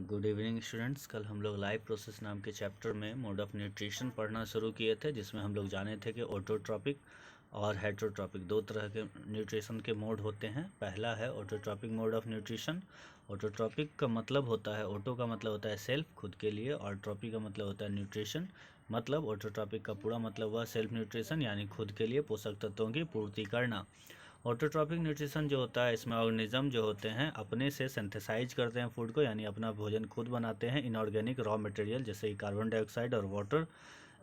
Good evening students. कल हम लोग लाइफ प्रोसेस नाम के चैप्टर में मोड ऑफ न्यूट्रिशन पढ़ना शुरू किए थे, जिसमें हम लोग जाने थे कि ऑटोट्रॉपिक और हेटरोट्रॉपिक दो तरह के न्यूट्रिशन के मोड होते हैं। पहला है autotrophic mode of nutrition. Autotrophic का मतलब होता है, ऑटो का मतलब होता है सेल्फ, खुद के लिए, और ट्रॉपिक का मतलब होता है न्यूट्रिशन। मतलब ऑटोट्रॉपिक का पूरा मतलब हुआ सेल्फ न्यूट्रिशन, यानी खुद के लिए पोषक तत्वों की पूर्ति करना। ऑटोट्रॉपिक न्यूट्रिशन जो होता है, इसमें ऑर्गेनिज्म जो होते हैं अपने से सिंथेसाइज करते हैं फूड को, यानी अपना भोजन खुद बनाते हैं इनऑर्गेनिक रॉ मटेरियल जैसे कि कार्बन डाइऑक्साइड और वाटर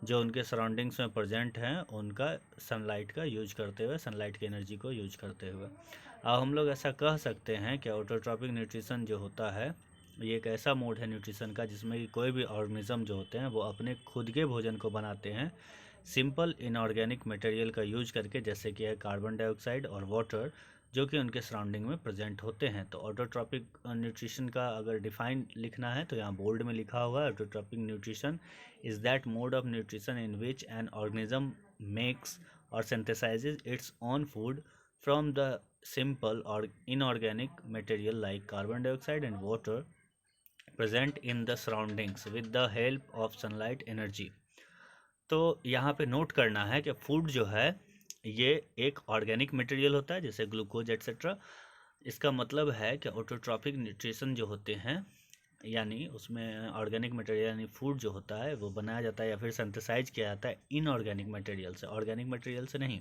जो उनके सराउंडिंग्स में प्रेजेंट हैं, उनका सनलाइट का यूज करते हुए, सनलाइट की एनर्जी को यूज करते हुए। अब हम लोग ऐसा कह सकते हैं कि ऑटोट्रॉपिक न्यूट्रिशन जो होता है ये एक ऐसा मोड है न्यूट्रिशन का जिसमें कि कोई भी ऑर्गेनिज्म जो होते हैं वो अपने खुद के भोजन को बनाते हैं सिंपल इनऑर्गेनिक मटेरियल का यूज करके, जैसे कि है कार्बन डाइऑक्साइड और वाटर जो कि उनके सराउंडिंग में प्रेजेंट होते हैं। तो ऑटोट्रॉपिक न्यूट्रिशन का अगर डिफाइन लिखना है तो यहाँ बोल्ड में लिखा हुआ है, autotrophic nutrition is that mode of nutrition in which an organism makes और synthesises its own food from the simple or inorganic material like carbon dioxide and water present in the surroundings with the help of sunlight energy। तो यहाँ पे note करना है कि food जो है ये एक ऑर्गेनिक मटेरियल होता है जैसे ग्लूकोज एट्सेट्रा। इसका मतलब है कि ऑटोट्रॉपिक न्यूट्रिशन जो होते हैं, यानी उसमें ऑर्गेनिक मटेरियल यानी फूड जो होता है वो बनाया जाता है या फिर सिंथेसाइज किया जाता है इनऑर्गेनिक मटेरियल से, ऑर्गेनिक मटेरियल से नहीं।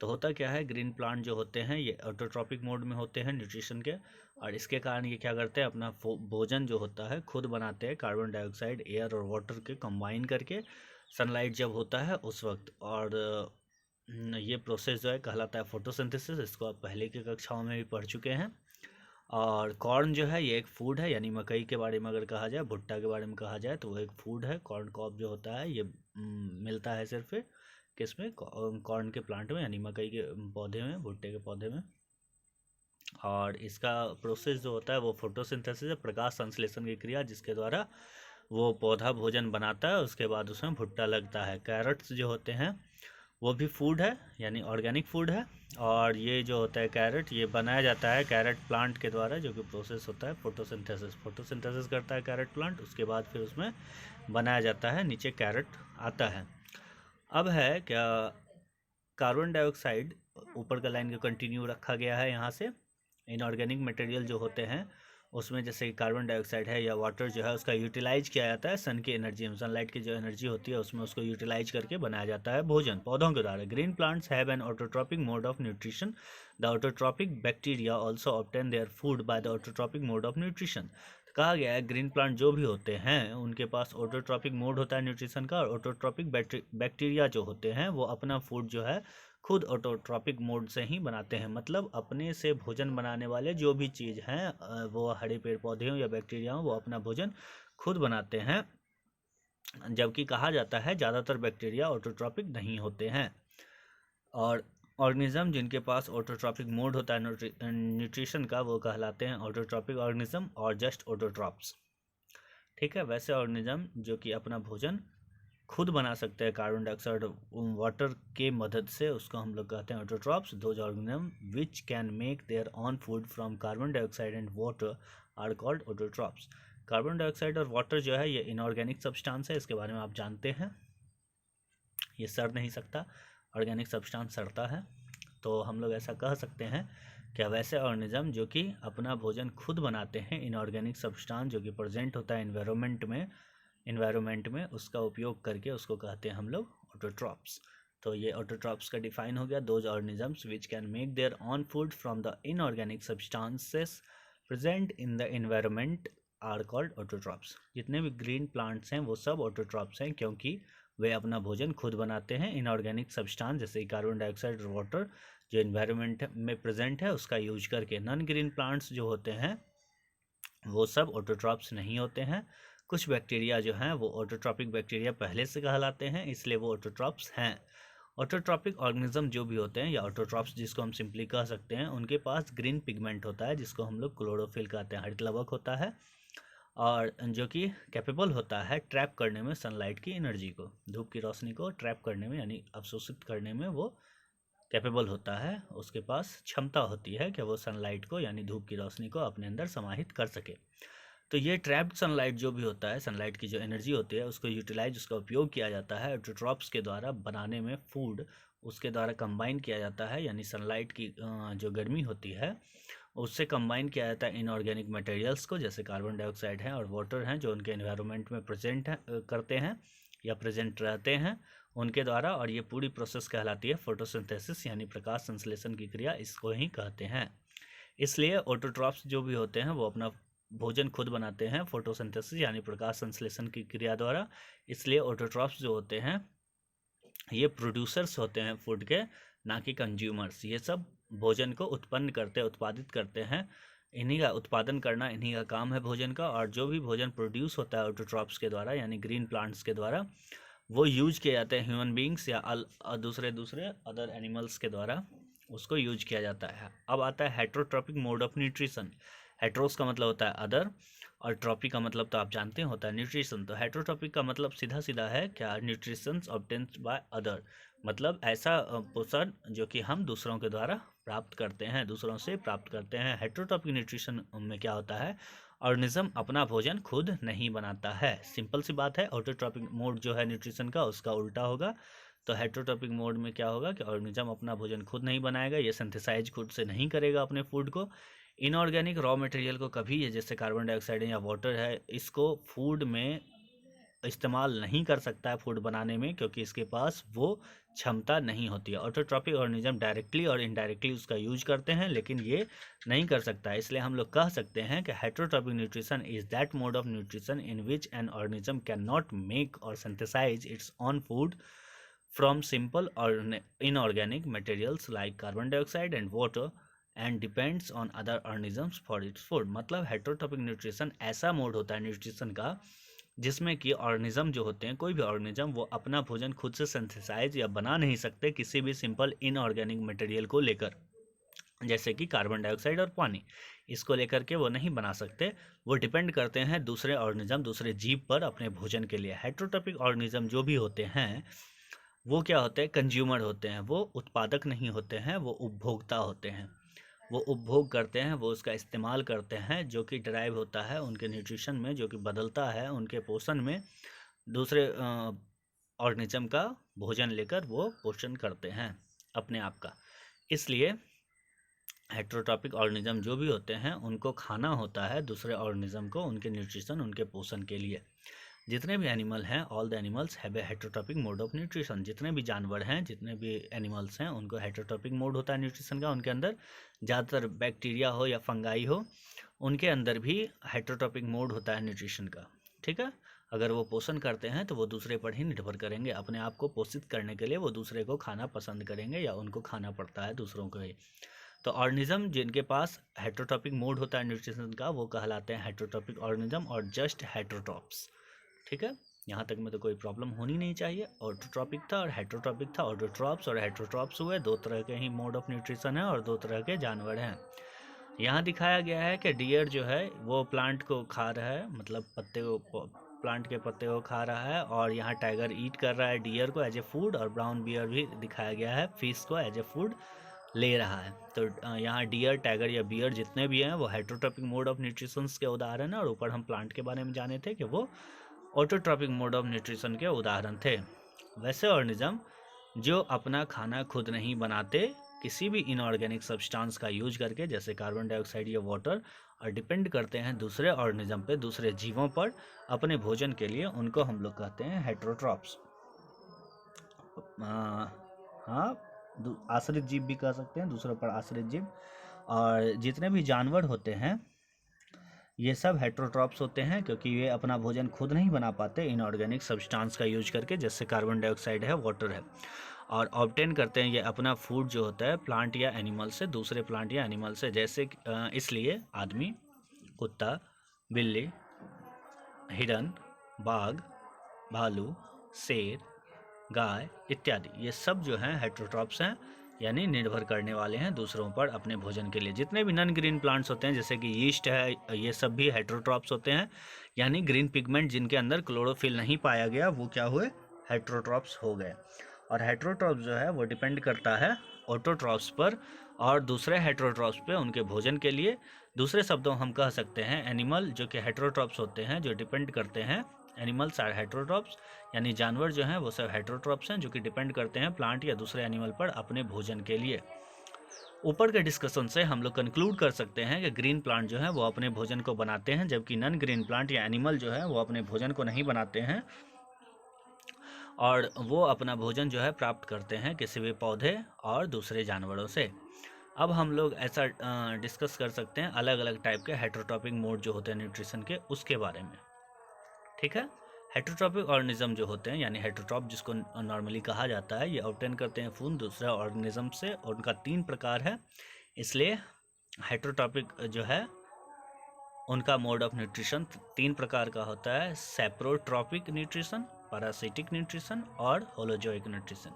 तो होता क्या है, ग्रीन प्लांट जो होते हैं ये ऑटोट्रॉपिक मोड में होते हैं न्यूट्रिशन के, और इसके कारण ये क्या करते हैं, अपना भोजन जो होता है खुद बनाते हैं कार्बन डाइऑक्साइड, एयर और वाटर के कंबाइन करके सनलाइट जब होता है उस वक्त। और ये प्रोसेस जो है कहलाता है फोटोसिंथेसिस। इसको आप पहले की कक्षाओं में भी पढ़ चुके हैं। और कॉर्न जो है ये एक फूड है, यानी मकई के बारे में अगर कहा जाए, भुट्टा के बारे में कहा जाए तो वो एक फूड है। कॉर्न कॉब जो होता है ये मिलता है सिर्फ किसमें, कॉर्न के प्लांट में, यानी मकई के पौधे में, भुट्टे के पौधे में। और इसका प्रोसेस जो होता है वो फोटोसिंथेसिस है, प्रकाश संश्लेषण की क्रिया जिसके द्वारा वो पौधा भोजन बनाता है, उसके बाद उसमें भुट्टा लगता है। कैरेट्स जो होते हैं वो भी फूड है, यानी ऑर्गेनिक फूड है। और ये जो होता है कैरेट, ये बनाया जाता है कैरेट प्लांट के द्वारा, जो कि प्रोसेस होता है फोटोसिंथेसिस। फोटोसिंथेसिस करता है कैरेट प्लांट, उसके बाद फिर उसमें बनाया जाता है, नीचे कैरेट आता है। अब है क्या, कार्बन डाइऑक्साइड ऊपर का लाइन को कंटिन्यू रखा गया है यहाँ से। इनऑर्गेनिक मटेरियल जो होते हैं उसमें जैसे कि कार्बन डाइऑक्साइड है या वाटर जो है उसका यूटिलाइज किया जाता है सन की एनर्जी में, सनलाइट की जो एनर्जी होती है उसमें उसको यूटिलाइज करके बनाया जाता है भोजन पौधों के द्वारा। Green plants have an autotrophic mode of nutrition. The autotrophic bacteria also obtain their food by the autotrophic mode of nutrition. कहा गया है ग्रीन प्लांट जो भी होते हैं उनके पास ऑटोट्रॉपिक मोड होता है न्यूट्रिशन का, और ऑटोट्रॉपिक बैक्टीरिया जो होते हैं वो अपना फूड जो है खुद ऑटोट्रॉपिक मोड से ही बनाते हैं। मतलब अपने से भोजन बनाने वाले जो भी चीज़ हैं, वो हरे पेड़ पौधे हों या बैक्टीरिया हों, वो अपना भोजन खुद बनाते हैं। जबकि कहा जाता है ज़्यादातर बैक्टीरिया ऑटोट्रॉपिक नहीं होते हैं। और ऑर्गेनिज्म जिनके पास ऑटोट्रॉपिक मोड होता है न्यूट्रिशन का, वो कहलाते हैं ऑटोट्रॉपिक ऑर्गेनिज्म और जस्ट ऑटोट्रॉप्स। ठीक है, वैसे ऑर्गेनिज्म जो कि अपना भोजन खुद बना सकते हैं कार्बन डाइऑक्साइड वाटर के मदद से, उसको हम लोग कहते हैं autotrophs. Those organism which can make their own food from carbon dioxide and water are called autotrophs. Carbon dioxide और वाटर जो है ये इनऑर्गेनिक सब्सटेंस है, इसके बारे में आप जानते हैं, ये सड़ नहीं सकता, ऑर्गेनिक सब्सटेंस सड़ता है। तो हम लोग ऐसा कह सकते हैं कि वैसे ऑर्गेनिज्म जो कि अपना भोजन खुद बनाते हैं इनऑर्गेनिक सब्सटेंस जो कि प्रेजेंट होता है इन्वायरमेंट में उसका उपयोग करके, उसको कहते हैं हम लोग ऑटोट्रॉप्स। तो ये ऑटोट्रॉप्स का डिफाइन हो गया, those organisms which can make their own food from the inorganic substances present in the environment are called autotrophs. जितने भी ग्रीन प्लांट्स हैं वो सब ऑटोट्रॉप्स हैं, क्योंकि वे अपना भोजन खुद बनाते हैं इनऑर्गेनिक सब्सटेंस जैसे कार्बन डाइऑक्साइड और वाटर जो इन्वायरमेंट में प्रेजेंट है उसका यूज करके। नॉन ग्रीन प्लांट्स जो होते हैं वो सब ऑटोट्रॉप्स नहीं होते हैं। कुछ बैक्टीरिया जो हैं वो ऑटोट्रॉपिक बैक्टीरिया पहले से कहलाते हैं, इसलिए वो ऑटोट्रॉप्स हैं। ऑटोट्रॉपिक ऑर्गेनिज्म जो भी होते हैं या ऑटोट्रॉप्स जिसको हम सिंपली कह सकते हैं, उनके पास ग्रीन पिगमेंट होता है जिसको हम लोग क्लोरोफिल कहते हैं, हरित लवक होता है, और जो कि कैपेबल होता है ट्रैप करने में सनलाइट की एनर्जी को, धूप की रोशनी को ट्रैप करने में यानी अवशोषित करने में वो कैपेबल होता है। उसके पास क्षमता होती है कि वो सनलाइट को यानी धूप की रोशनी को अपने अंदर समाहित कर सके। तो ये ट्रैप्ड सनलाइट जो भी होता है, सनलाइट की जो एनर्जी होती है उसको यूटिलाइज, उसका उपयोग किया जाता है ऑटोट्रॉप्स के द्वारा बनाने में। फूड उसके द्वारा कंबाइन किया जाता है, यानी सनलाइट की जो गर्मी होती है उससे कंबाइन किया जाता है इनऑर्गेनिक मटेरियल्स को, जैसे कार्बन डाइऑक्साइड हैं और वाटर हैं जो उनके एनवायरनमेंट में प्रेजेंट करते हैं या प्रेजेंट रहते हैं उनके द्वारा। और ये पूरी प्रोसेस कहलाती है फोटोसिंथेसिस, यानी प्रकाश संश्लेषण की क्रिया इसको ही कहते हैं। इसलिए ऑटोट्रॉप्स जो भी होते हैं वो अपना भोजन खुद बनाते हैं फोटोसिंथेसिस यानी प्रकाश संश्लेषण की क्रिया द्वारा। इसलिए ऑटोट्रॉप्स जो होते हैं ये प्रोड्यूसर्स होते हैं फूड के, ना कि कंज्यूमर्स। ये सब भोजन को उत्पन्न करते, उत्पादित करते हैं, इन्हीं का उत्पादन करना इन्हीं का काम है भोजन का। और जो भी भोजन प्रोड्यूस होता है ऑटोट्रॉप्स के द्वारा यानी ग्रीन प्लांट्स के द्वारा, वो यूज किए जाते हैं ह्यूमन बींग्स या दूसरे अदर एनिमल्स के द्वारा उसको यूज किया जाता है। अब आता है हेट्रोट्रॉपिक मोड ऑफ न्यूट्रिशन। हेट्रोस का मतलब होता है अदर और ट्रॉपिक का मतलब तो आप जानते हैं होता है न्यूट्रिशन। तो हेट्रोट्रॉपिक का मतलब सीधा सीधा है क्या, न्यूट्रिशन ऑब्टेन्ड बाय अदर, मतलब ऐसा पोषण जो कि हम दूसरों के द्वारा प्राप्त करते हैं, दूसरों से प्राप्त करते हैं। हेट्रोट्रॉपिक न्यूट्रिशन में क्या होता है, ऑर्गेनिज्म अपना भोजन खुद नहीं बनाता है। सिंपल सी बात है, ऑटोट्रॉपिक मोड जो है न्यूट्रिशन का उसका उल्टा होगा। तो हेट्रोट्रॉपिक मोड में क्या होगा कि ऑर्गेनिज्म अपना भोजन खुद नहीं बनाएगा, ये सिंथेसाइज खुद से नहीं करेगा अपने फूड को। इनऑर्गेनिक रॉ मटेरियल को कभी, ये जैसे कार्बन डाइऑक्साइड या वाटर है, इसको फूड में इस्तेमाल नहीं कर सकता है फूड बनाने में, क्योंकि इसके पास वो क्षमता नहीं होती है। ऑटोट्रॉपिक ऑर्गेनिज्म डायरेक्टली और इनडायरेक्टली उसका यूज करते हैं, लेकिन ये नहीं कर सकता है। इसलिए हम लोग कह सकते हैं कि heterotrophic nutrition is that mode of nutrition in which an organism can not make और synthesise its own food from simple or inorganic materials like carbon dioxide and water and depends on other organisms for its food। मतलब heterotrophic nutrition ऐसा mode होता है nutrition का जिसमें कि organism जो होते हैं, कोई भी ऑर्गेनिज्म, वो अपना भोजन खुद से सिंथेसाइज या बना नहीं सकते किसी भी सिंपल इनऑर्गेनिक मटेरियल को लेकर, जैसे कि कार्बन डाइऑक्साइड और पानी, इसको लेकर के वो नहीं बना सकते। वो डिपेंड करते हैं दूसरे ऑर्गेनिज्म, दूसरे जीव पर अपने भोजन के लिए। हेट्रोट्रॉपिक ऑर्गेनिज्म जो भी होते हैं वो क्या होते हैं, कंज्यूमर होते हैं। वो उत्पादक नहीं होते हैं, वो उपभोक्ता होते हैं। वो उपभोग करते हैं, वो उसका इस्तेमाल करते हैं, जो कि ड्राइव होता है उनके न्यूट्रिशन में, जो कि बदलता है उनके पोषण में। दूसरे ऑर्गेनिज्म का भोजन लेकर वो पोषण करते हैं अपने आप का। इसलिए हेट्रोट्रॉपिक ऑर्गेनिज्म जो भी होते हैं उनको खाना होता है दूसरे ऑर्गेनिज्म को, उनके न्यूट्रिशन, उनके पोषण के लिए। जितने भी एनिमल हैं, all the animals have a heterotrophic mode of nutrition. जितने भी जानवर हैं, जितने भी एनिमल्स हैं, उनको हेट्रोट्रॉपिक मोड होता है न्यूट्रिशन का। उनके अंदर ज़्यादातर बैक्टीरिया हो या फंगाई हो, उनके अंदर भी हेट्रोट्रॉपिक मोड होता है न्यूट्रिशन का। ठीक है, अगर वो पोषण करते हैं तो वो दूसरे पर ही निर्भर करेंगे। अपने आप को पोषित करने के लिए वो दूसरे को खाना पसंद करेंगे या उनको खाना पड़ता है दूसरों को ही। तो ऑर्गेनिज्म जिनके पास हेट्रोट्रॉपिक मोड होता है न्यूट्रिशन का, वो कहलाते हैं हेट्रोट्रॉपिक ऑर्गेनिज्म और जस्ट हेट्रोट्रॉप्स। ठीक है, यहाँ तक में तो कोई प्रॉब्लम होनी नहीं चाहिए। ऑटोट्रॉपिक था और हेट्रोट्रॉपिक था। ऑटोट्रॉप्स और हेट्रोट्रॉप्स हुए, दो तरह के ही मोड ऑफ न्यूट्रिशन है और दो तरह के जानवर हैं। यहाँ दिखाया गया है कि डियर जो है वो प्लांट को खा रहा है, मतलब पत्ते को, प्लांट के पत्ते को खा रहा है। और यहाँ टाइगर ईट कर रहा है डियर को एज ए फूड, और ब्राउन बियर भी दिखाया गया है फिश को एज ए फूड ले रहा है। तो यहाँ डियर, टाइगर या बियर जितने भी हैं वो हेट्रोट्रॉपिक मोड ऑफ न्यूट्रिशन के उदाहरण है। और ऊपर हम प्लांट के बारे में जाने थे कि वो ऑटोट्रॉपिक मोड ऑफ न्यूट्रिशन के उदाहरण थे। वैसे ऑर्गेनिज्म जो अपना खाना खुद नहीं बनाते, किसी भी इनऑर्गेनिक सब्सटेंस का यूज करके, जैसे कार्बन डाइऑक्साइड या वाटर, और डिपेंड करते हैं दूसरे ऑर्गेनिज्म पे, दूसरे जीवों पर अपने भोजन के लिए, उनको हम लोग कहते हैं हेट्रोट्रॉप्स। हाँ, आश्रित जीव भी कह सकते हैं, दूसरों पर आश्रित जीव। और जितने भी जानवर होते हैं ये सब हेट्रोट्रॉप्स होते हैं, क्योंकि ये अपना भोजन खुद नहीं बना पाते इनऑर्गेनिक सब्सटेंस का यूज करके, जैसे कार्बन डाइऑक्साइड है, वाटर है। और ऑब्टेन करते हैं ये अपना फूड जो होता है प्लांट या एनिमल से, दूसरे प्लांट या एनिमल से। जैसे इसलिए आदमी, कुत्ता, बिल्ली, हिरन, बाघ, भालू, शेर, गाय इत्यादि, ये सब जो हैं हेट्रोट्रॉप्स हैं, यानी निर्भर करने वाले हैं दूसरों पर अपने भोजन के लिए। जितने भी नॉन ग्रीन प्लांट्स होते हैं, जैसे कि यीस्ट है, ये सब भी हेट्रोट्रॉप्स होते हैं, यानी ग्रीन पिगमेंट जिनके अंदर क्लोरोफिल नहीं पाया गया, वो क्या हुए, हेट्रोट्रॉप्स हो गए। और हेट्रोट्रॉप्स जो है वो डिपेंड करता है ऑटोट्रॉप्स पर, और दूसरे हेटेरोट्रॉप्स पे उनके भोजन के लिए। दूसरे शब्दों हम कह सकते हैं एनिमल जो कि हेटेरोट्रॉप्स होते हैं, जो डिपेंड करते हैं, एनिमल्स आर हेटेरोट्रॉप्स, यानी जानवर जो हैं वो सब हेटेरोट्रॉप्स हैं जो कि डिपेंड करते हैं प्लांट या दूसरे एनिमल पर अपने भोजन के लिए। ऊपर के डिस्कशन से हम लोग कंक्लूड कर सकते हैं कि ग्रीन प्लांट जो है वो अपने भोजन को बनाते हैं, जबकि नॉन ग्रीन प्लांट या एनिमल जो है वो अपने भोजन को नहीं बनाते हैं, और वो अपना भोजन जो है प्राप्त करते हैं किसी भी पौधे और दूसरे जानवरों से। अब हम लोग ऐसा डिस्कस कर सकते हैं अलग अलग टाइप के हेटेरोट्रॉपिक मोड जो होते हैं न्यूट्रिशन के, उसके बारे में। ठीक है, हेटेरोट्रॉपिक ऑर्गेनिज्म जो होते हैं, यानी हेटेरोट्रॉप जिसको नॉर्मली कहा जाता है, ये ऑब्टेन करते हैं फूड दूसरे ऑर्गेनिज्म से, और उनका 3 प्रकार है। इसलिए हेटेरोट्रॉपिक जो है उनका मोड ऑफ न्यूट्रिशन 3 प्रकार का होता है: सेप्रोट्रॉपिक न्यूट्रिशन, पैरासिटिक न्यूट्रिशन और होलोजोइक न्यूट्रिशन।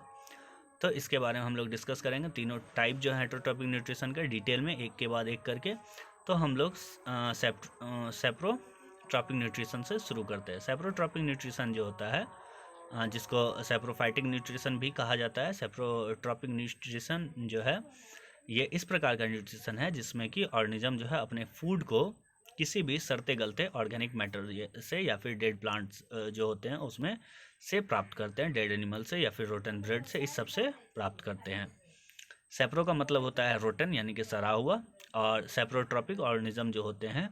तो इसके बारे में हम लोग डिस्कस करेंगे तीनों टाइप जो है हेटेरोट्रॉपिक न्यूट्रिशन का डिटेल में, एक के बाद एक करके। तो हम लोग सेप्रोट्रॉपिक न्यूट्रिशन से शुरू करते हैं। सेप्रोट्रॉपिक न्यूट्रिशन जो होता है, जिसको सेप्रोफाइटिक न्यूट्रिशन भी कहा जाता है, सेप्रोट्रॉपिक न्यूट्रिशन जो है ये इस प्रकार का न्यूट्रिशन है जिसमें कि ऑर्गेनिज्म जो है अपने फूड को किसी भी सड़ते गलते ऑर्गेनिक मैटर से या फिर डेड प्लांट्स जो होते हैं उसमें से प्राप्त करते हैं, डेड एनिमल से या फिर रोटन ब्रेड से, इस सब से प्राप्त करते हैं। सेप्रो का मतलब होता है रोटन यानी कि सड़ा हुआ, और सेप्रोट्रॉपिक ऑर्गेनिज्म जो होते हैं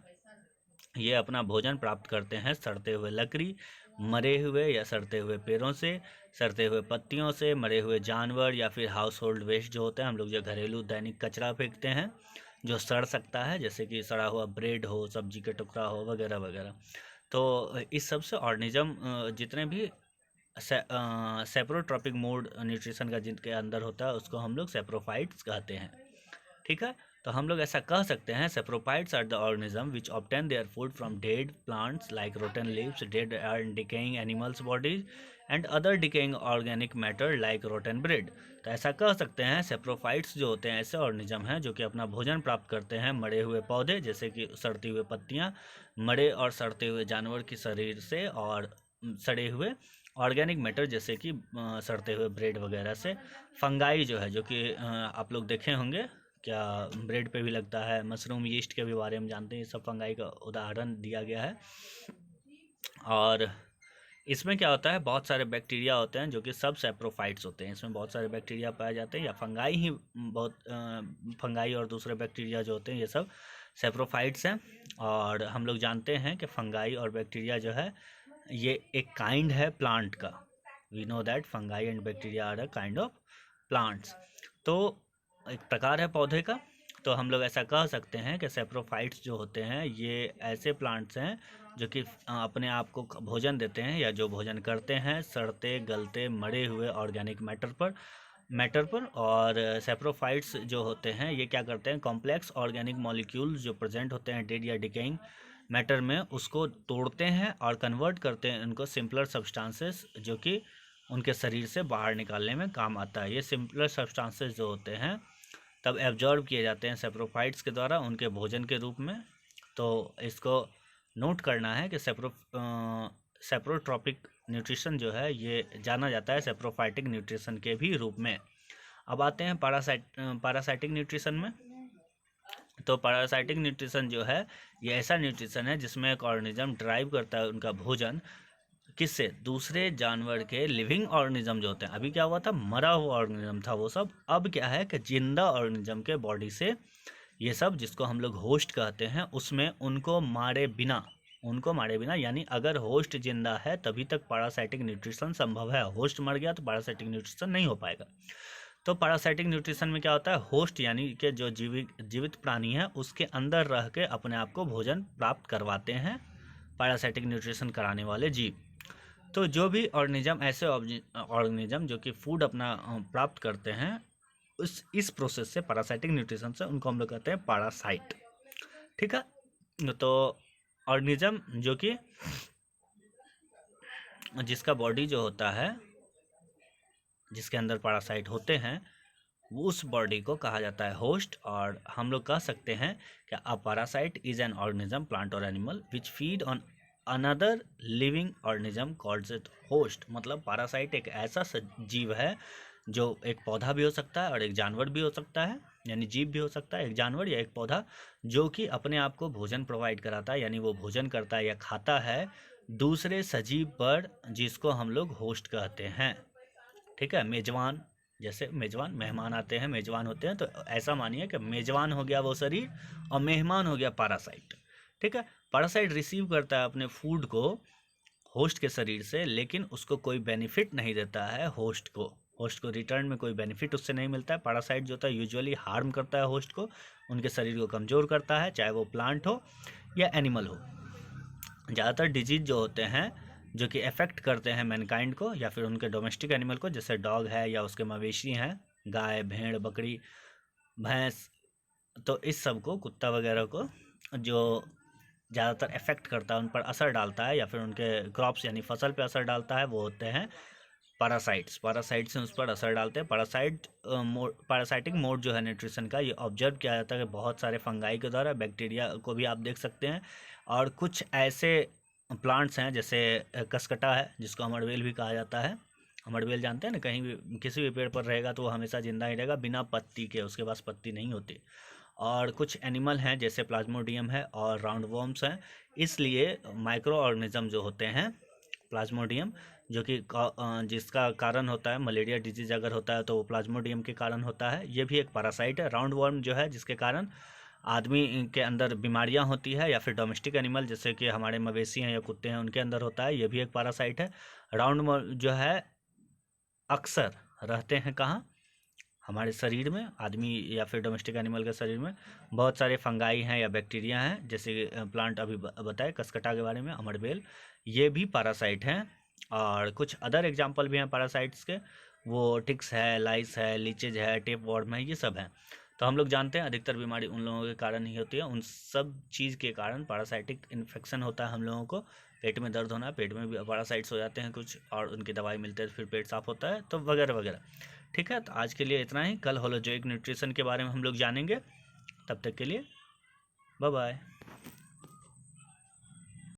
ये अपना भोजन प्राप्त करते हैं सड़ते हुए लकड़ी, मरे हुए या सड़ते हुए पेड़ों से, सड़ते हुए पत्तियों से, मरे हुए जानवर, या फिर हाउस होल्ड वेस्ट जो होते हैं, हम लोग जो घरेलू दैनिक कचरा फेंकते हैं जो सड़ सकता है, जैसे कि सड़ा हुआ ब्रेड हो, सब्जी का टुकड़ा हो, वगैरह वगैरह। तो इस सब से ऑर्गेनिज्म जितने भी सेप्रोट्रॉपिक मोड न्यूट्रिशन का जिनके अंदर होता है उसको हम लोग सेप्रोफाइट्स कहते हैं। ठीक है, तो हम लोग ऐसा कह सकते हैं saprophytes are the organism which obtain their food from dead plants like rotten leaves, dead and decaying animals bodies and other decaying organic matter like rotten bread. तो ऐसा कह सकते हैं सेप्रोफाइट्स जो होते हैं ऐसे ऑर्गेनिज्म हैं जो कि अपना भोजन प्राप्त करते हैं मरे हुए पौधे, जैसे कि सड़ती हुई पत्तियां, मरे और सड़ते हुए जानवर की शरीर से, और सड़े हुए ऑर्गेनिक मैटर जैसे कि सड़ते हुए ब्रेड वगैरह से। फंगाई जो है, जो कि आप लोग देखे होंगे क्या ब्रेड पे भी लगता है, मशरूम यीस्ट के भी बारे में जानते हैं, ये सब फंगाई का उदाहरण दिया गया है। और इसमें क्या होता है, बहुत सारे बैक्टीरिया होते हैं जो कि सब सेप्रोफाइट्स होते हैं, इसमें बहुत सारे बैक्टीरिया पाए जाते हैं, या फंगाई ही बहुत फंगाई और दूसरे बैक्टीरिया जो होते हैं ये सब सेप्रोफाइट्स हैं। और हम लोग जानते हैं कि फंगाई और बैक्टीरिया जो है ये एक काइंड है प्लांट का। We know that fungi and bacteria are a kind of plants. तो एक प्रकार है पौधे का। तो हम लोग ऐसा कह सकते हैं कि सेप्रोफाइट्स जो होते हैं ये ऐसे प्लांट्स हैं जो कि अपने आप को भोजन देते हैं या जो भोजन करते हैं सड़ते गलते मरे हुए ऑर्गेनिक मैटर पर। और सेप्रोफाइट्स जो होते हैं ये क्या करते हैं, कॉम्प्लेक्स ऑर्गेनिक मॉलिक्यूल्स जो प्रेजेंट होते हैं डेड या डिकेइंग मैटर में उसको तोड़ते हैं और कन्वर्ट करते हैं उनको सिंपलर सब्सटेंसेस जो कि उनके शरीर से बाहर निकालने में काम आता है। ये सिंपलर सब्सटेंसेस जो होते हैं तब एब्जॉर्ब किए जाते हैं सेप्रोफाइट्स के द्वारा उनके भोजन के रूप में। तो इसको नोट करना है कि सेप्रोट्रॉपिक न्यूट्रिशन जो है ये जाना जाता है सेप्रोफाइटिक न्यूट्रिशन के भी रूप में। अब आते हैं पैरासाइटिक न्यूट्रिशन में। तो पैरासाइटिक न्यूट्रिशन जो है ये ऐसा न्यूट्रिशन है जिसमें एक ऑर्गेनिज्म ड्राइव करता है उनका भोजन किससे, दूसरे जानवर के लिविंग ऑर्गेनिज्म जो होते हैं। अभी क्या हुआ था, मरा हुआ ऑर्गेनिज्म था वो सब, अब क्या है कि जिंदा ऑर्गेनिज्म के बॉडी से ये सब जिसको हम लोग होस्ट कहते हैं उसमें उनको मारे बिना यानी अगर होस्ट जिंदा है तभी तक पैरासाइटिक न्यूट्रिशन संभव है, होस्ट मर गया तो पैरासाइटिक न्यूट्रिशन नहीं हो पाएगा। तो पैरासाइटिक न्यूट्रिशन में क्या होता है, होस्ट यानी कि जो जीवित प्राणी है उसके अंदर रह के अपने आप को भोजन प्राप्त करवाते हैं पैरासाइटिक न्यूट्रिशन कराने वाले जीव। तो जो भी ऑर्गेनिज्म ऐसे ऑर्गेनिज्म जो कि फूड अपना प्राप्त करते हैं इस प्रोसेस से पैरासाइटिक न्यूट्रिशन से, उनको हम लोग कहते हैं पैरासाइट। ठीक है, तो ऑर्गेनिज्म जो कि जिसका बॉडी जो होता है जिसके अंदर पैरासाइट होते हैं उस बॉडी को कहा जाता है होस्ट। और हम लोग कह सकते हैं कि a parasite is an organism plant और animal which feed on another living organism called it host. मतलब पैरासाइट एक ऐसा जीव है जो एक पौधा भी हो सकता है और एक जानवर भी हो सकता है, यानी जीव भी हो सकता है, एक जानवर या एक पौधा जो कि अपने आप को भोजन प्रोवाइड कराता है, यानी वो भोजन करता है या खाता है दूसरे सजीव पर, जिसको हम लोग होस्ट कहते हैं। ठीक है, मेजबान, जैसे मेजबान, मेहमान आते हैं, मेजबान होते हैं, तो ऐसा मानिए कि मेजबान हो गया वो शरीर और मेहमान हो गया पैरासाइट। ठीक है, पैरासाइट रिसीव करता है अपने फूड को होस्ट के शरीर से, लेकिन उसको कोई बेनिफिट नहीं देता है होस्ट को रिटर्न में कोई बेनिफिट उससे नहीं मिलता है। पैरासाइट जो होता है यूजुअली हार्म करता है होस्ट को, उनके शरीर को कमज़ोर करता है, चाहे वो प्लांट हो या एनिमल हो। ज़्यादातर डिजीज जो होते हैं जो कि अफेक्ट करते हैं मैनकाइंड को या फिर उनके डोमेस्टिक एनिमल को, जैसे डॉग है या उसके मवेशी हैं, गाय, भेड़, बकरी, भैंस, तो इस सब को, कुत्ता वगैरह को जो ज़्यादातर इफेक्ट करता है, उन पर असर डालता है या फिर उनके क्रॉप्स यानी फसल पे असर डालता है, वो होते हैं पैरासाइट्स उस पर असर डालते हैं। पैरासाइटिक मोड जो है न्यूट्रिशन का, ये ऑब्जर्व किया जाता है कि बहुत सारे फंगाई के द्वारा, बैक्टीरिया को भी आप देख सकते हैं, और कुछ ऐसे प्लांट्स हैं जैसे कसकटा है जिसको अमड़वेल भी कहा जाता है। अमड़वेल जानते हैं ना, कहीं भी किसी भी पेड़ पर रहेगा तो वो हमेशा जिंदा ही रहेगा बिना पत्ती के, उसके पास पत्ती नहीं होती। और कुछ एनिमल हैं जैसे प्लाज्मोडियम है और राउंड वॉर्म्स हैं। इसलिए माइक्रो ऑर्गेनिज्म जो होते हैं, प्लाज्मोडियम जो कि जिसका कारण होता है मलेरिया डिजीज अगर होता है तो वो प्लाज्मोडियम के कारण होता है, ये भी एक पैरासाइट है। राउंड वर्म जो है जिसके कारण आदमी के अंदर बीमारियां होती है, या फिर डोमेस्टिक एनिमल जैसे कि हमारे मवेशी हैं या कुत्ते हैं उनके अंदर होता है, ये भी एक पैरासाइट है। राउंड वर्म जो है अक्सर रहते हैं कहाँ, हमारे शरीर में, आदमी या फिर डोमेस्टिक एनिमल के शरीर में बहुत सारे फंगाई हैं या बैक्टीरिया हैं, जैसे प्लांट अभी बताए कसकटा के बारे में, अमड़बेल, ये भी पैरासाइट हैं। और कुछ अदर एग्जांपल भी हैं पैरासाइट्स के, वो टिक्स है, लाइस है, लीचेज है, टेप वॉर्म है, ये सब हैं। तो हम लोग जानते हैं अधिकतर बीमारी उन लोगों के कारण ही होती है, उन सब चीज़ के कारण पैरासाइटिक इन्फेक्शन होता है हम लोगों को, पेट में दर्द होना, पेट में भी पैरासाइट्स हो जाते हैं कुछ, और उनकी दवाई मिलती है फिर पेट साफ होता है, तो वगैरह वगैरह। ठीक है, तो आज के लिए इतना ही। कल होलोजोइक न्यूट्रिशन के बारे में हम लोग जानेंगे। तब तक के लिए बाय बाय।